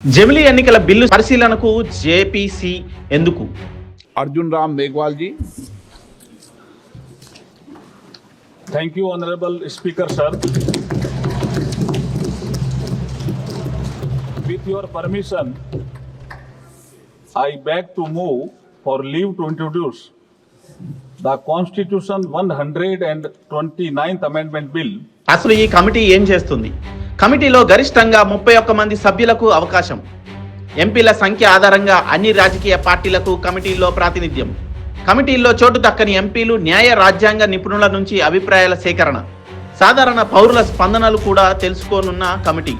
జమిలీ ఎన్నికల బిల్లు పరిశీలనకు జేపీసీ ఎందుకు? अर्जुन राम मेघवाल जी। Thank you, Honorable Speaker, sir. With your permission, I beg to move for leave to introduce the Constitution 129th Amendment Bill. అసలు ఈ committee ఏం చేస్తుంది? కమిటీలో గరిష్టంగా 31 మంది సభ్యులకు అవకాశం. ఎంపీల సంఖ్య ఆధారంగా అన్ని రాజకీయ పార్టీలకు కమిటీల్లో ప్రాతినిధ్యం. కమిటీల్లో చోటు దక్కని ఎంపీలు న్యాయ రాజ్యాంగ నిపుణుల నుంచి అభిప్రాయాల సేకరణ, సాధారణ పౌరుల స్పందనలు కూడా తెలుసుకోనున్న కమిటీ.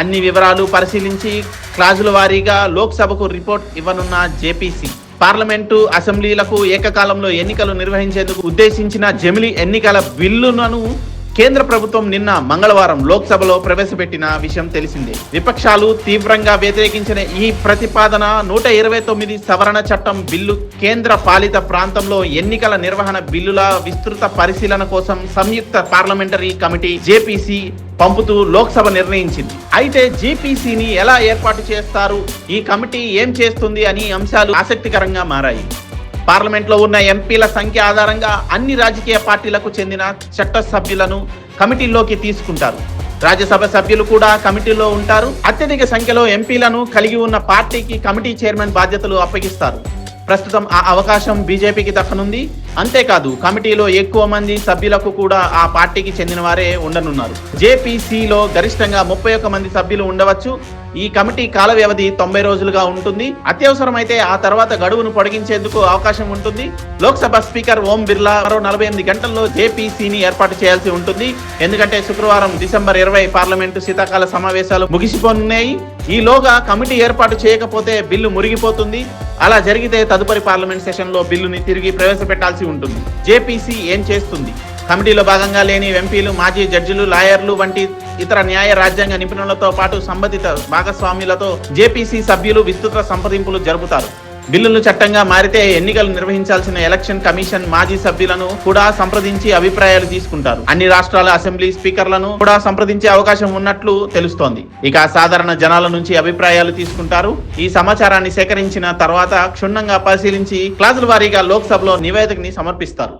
అన్ని వివరాలు పరిశీలించి క్లాజుల వారీగా లోక్సభకు రిపోర్ట్ ఇవ్వనున్న జేపీసీ. పార్లమెంటు, అసెంబ్లీలకు ఏకకాలంలో ఎన్నికలు నిర్వహించేందుకు ఉద్దేశించిన జమిలీ ఎన్నికల బిల్లులను కేంద్ర ప్రభుత్వం నిన్న మంగళవారం లోక్సభలో ప్రవేశపెట్టిన విషయం తెలిసిందే. విపక్షాలు తీవ్రంగా వ్యతిరేకించిన ఈ ప్రతిపాదన 129 సవరణ చట్టం బిల్లు కేంద్ర పాలిత ప్రాంతంలో ఎన్నికల నిర్వహణ బిల్లుల విస్తృత పరిశీలన కోసం సంయుక్త పార్లమెంటరీ కమిటీ జేపీసీ పంపుతూ లోక్సభ నిర్ణయించింది. అయితే జేపీసీని ఎలా ఏర్పాటు చేస్తారు, ఈ కమిటీ ఏం చేస్తుంది అని అంశాలు ఆసక్తికరంగా మారాయి. పార్లమెంట్లో ఉన్న ఎంపీల సంఖ్య ఆధారంగా అన్ని రాజకీయ పార్టీలకు చెందిన చట్ట సభ్యులను కమిటీలోకి తీసుకుంటారు. రాజ్యసభ సభ్యులు కూడా కమిటీలో ఉంటారు. అత్యధిక సంఖ్యలో ఎంపీలను కలిగి ఉన్న పార్టీకి కమిటీ చైర్మన్ బాధ్యతలు అప్పగిస్తారు. ప్రస్తుతం ఆ అవకాశం బీజేపీకి దక్కనుంది. అంతేకాదు, కమిటీలో ఎక్కువ మంది సభ్యులకు కూడా ఆ పార్టీకి చెందిన వారే ఉండనున్నారు. జేపీసీలో గరిష్టంగా 31 మంది సభ్యులు ఉండవచ్చు. ఈ కమిటీ కాల వ్యవధి 90 రోజులుగా ఉంటుంది. అత్యవసరమైతే ఆ తర్వాత గడువును పొడిగించేందుకు అవకాశం ఉంటుంది. లోక్సభ స్పీకర్ ఓం బిర్లా మరో 48 గంటల్లో జేపీసీని ఏర్పాటు చేయాల్సి ఉంటుంది. ఎందుకంటే శుక్రవారం డిసెంబర్ 20 పార్లమెంటు శీతాకాల సమావేశాలు ముగిసిపోనున్నాయి. ఈలోగా కమిటీ ఏర్పాటు చేయకపోతే బిల్లు మురిగిపోతుంది. అలా జరిగితే తదుపరి పార్లమెంట్ సెషన్లో బిల్లుని తిరిగి ప్రవేశపెట్టాల్సి ఉంటుంది. జేపీసీ ఏం చేస్తుంది? కమిటీలో భాగంగా లేని ఎంపీలు, మాజీ జడ్జిలు, లాయర్లు వంటి ఇతర న్యాయ రాజ్యాంగ నిపుణులతో పాటు సంబంధిత భాగస్వామ్యులతో జేపీసీ సభ్యులు విస్తృత సంప్రదింపులు జరుపుతారు. బిల్లులు చట్టంగా మారితే ఎన్నికలు నిర్వహించాల్సిన ఎలక్షన్ కమిషన్ మాజీ సభ్యులను కూడా సంప్రదించి అభిప్రాయాలు తీసుకుంటారు. అన్ని రాష్ట్రాల అసెంబ్లీ స్పీకర్లను కూడా సంప్రదించే అవకాశం ఉన్నట్లు తెలుస్తోంది. ఇక సాధారణ జనాల నుంచి అభిప్రాయాలు తీసుకుంటారు. ఈ సమాచారాన్ని సేకరించిన తర్వాత క్షుణ్ణంగా పరిశీలించి క్లాజుల వారీగా లోక్సభలో నివేదికని సమర్పిస్తారు.